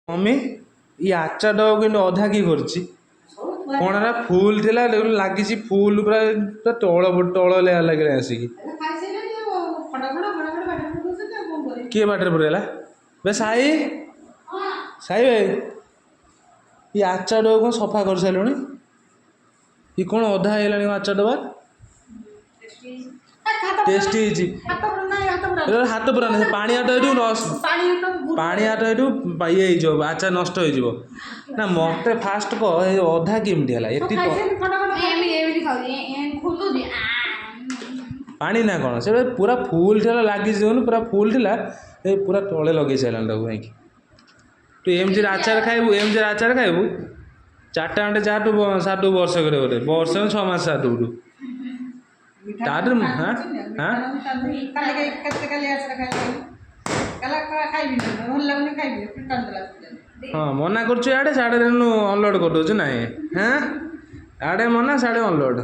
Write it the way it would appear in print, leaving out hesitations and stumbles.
mummy ये आचार कि अधा कि कर कौन फुल थी लगी फुल पूरा तल तल लगे आसिक किए बाटर पुरेला बे साई साई भाई ये आचार कौन सफा कर सारे ये कौन अधा है आचार डबा टेस्टी हाथ पूरा नहीं पानी हाथ ये पानी हाथ ये आचार नष्ट हो ना मत फास्ट कह अधा केमती पानी ना कौन से पूरा फुल थी लगी पूरा फुल थी पूरा तले लगे सारे कहीं तू एमती आचार खाइबू एमती आचार खाइबू चार्टा खंडे चाटू साटू वर्ष करे बोले वर्ष 6 मास साटू हाँ मना कर अनलोड कर दे ना हाँ आड़े मना साड़े अनलोड